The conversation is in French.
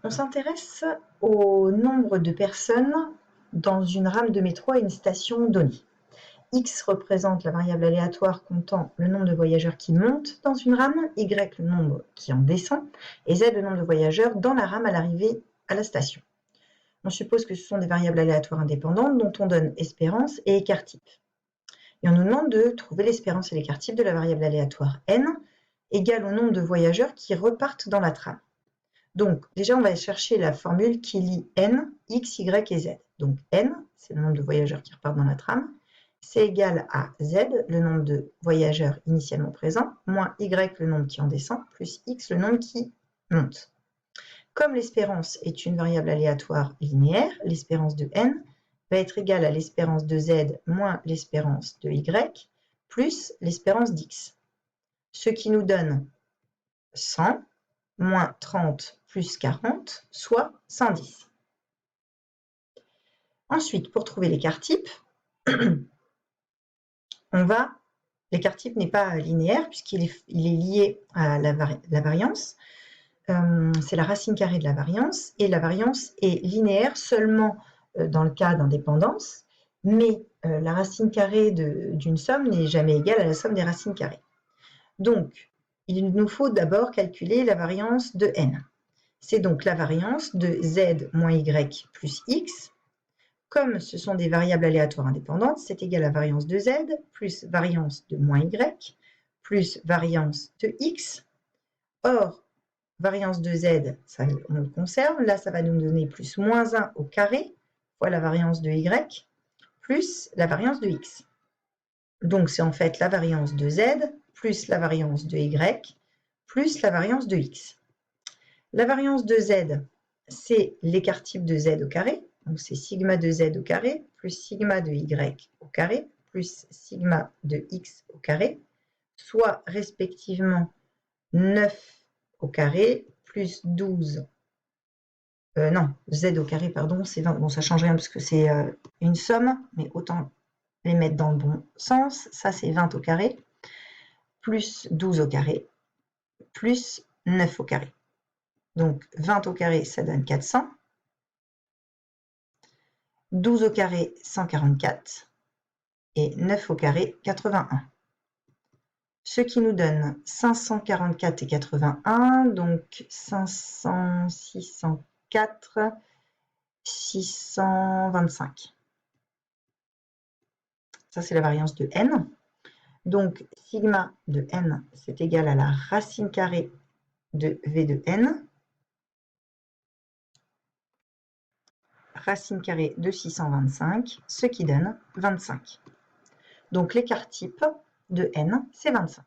On s'intéresse au nombre de personnes dans une rame de métro à une station donnée. X représente la variable aléatoire comptant le nombre de voyageurs qui montent dans une rame, Y le nombre qui en descend, et Z le nombre de voyageurs dans la rame à l'arrivée à la station. On suppose que ce sont des variables aléatoires indépendantes dont on donne espérance et écart-type. Et on nous demande de trouver l'espérance et l'écart-type de la variable aléatoire n égale au nombre de voyageurs qui repartent dans la trame. Donc, déjà, on va chercher la formule qui lie n, x, y et z. Donc, n, c'est le nombre de voyageurs qui repartent dans la trame, c'est égal à z, le nombre de voyageurs initialement présents, moins y, le nombre qui en descend, plus x, le nombre qui monte. Comme l'espérance est une variable aléatoire linéaire, l'espérance de n va être égale à l'espérance de z moins l'espérance de y, plus l'espérance d'x. Ce qui nous donne 100 moins 30 plus 40, soit 110. Ensuite, pour trouver l'écart-type, l'écart-type n'est pas linéaire puisqu'il est lié à la variance. C'est la racine carrée de la variance, et la variance est linéaire seulement dans le cas d'indépendance, mais la racine carrée d'une somme n'est jamais égale à la somme des racines carrées. Donc, il nous faut d'abord calculer la variance de n. C'est donc la variance de z moins y plus x. Comme ce sont des variables aléatoires indépendantes, c'est égal à variance de z plus variance de moins y plus variance de x. Or, variance de z, ça, on le conserve. Là, ça va nous donner plus moins 1 au carré fois la variance de y plus la variance de x. Donc, c'est en fait la variance de z plus la variance de y plus la variance de x. La variance de z, c'est l'écart-type de z au carré. Donc, c'est sigma de z au carré plus sigma de y au carré plus sigma de x au carré, soit respectivement 9 au carré plus 12. Non, z au carré, pardon, c'est 20. Bon, ça ne change rien parce que c'est une somme, mais autant les mettre dans le bon sens. Ça, c'est 20 au carré plus 12 au carré plus 9 au carré. Donc, 20 au carré, ça donne 400. 12 au carré, 144. Et 9 au carré, 81. Ce qui nous donne 544 et 81, donc 500, 604, 625. Ça, c'est la variance de n. Donc, sigma de n, c'est égal à la racine carrée de v de n. Racine carrée de 625, ce qui donne 25. Donc l'écart-type de n, c'est 25.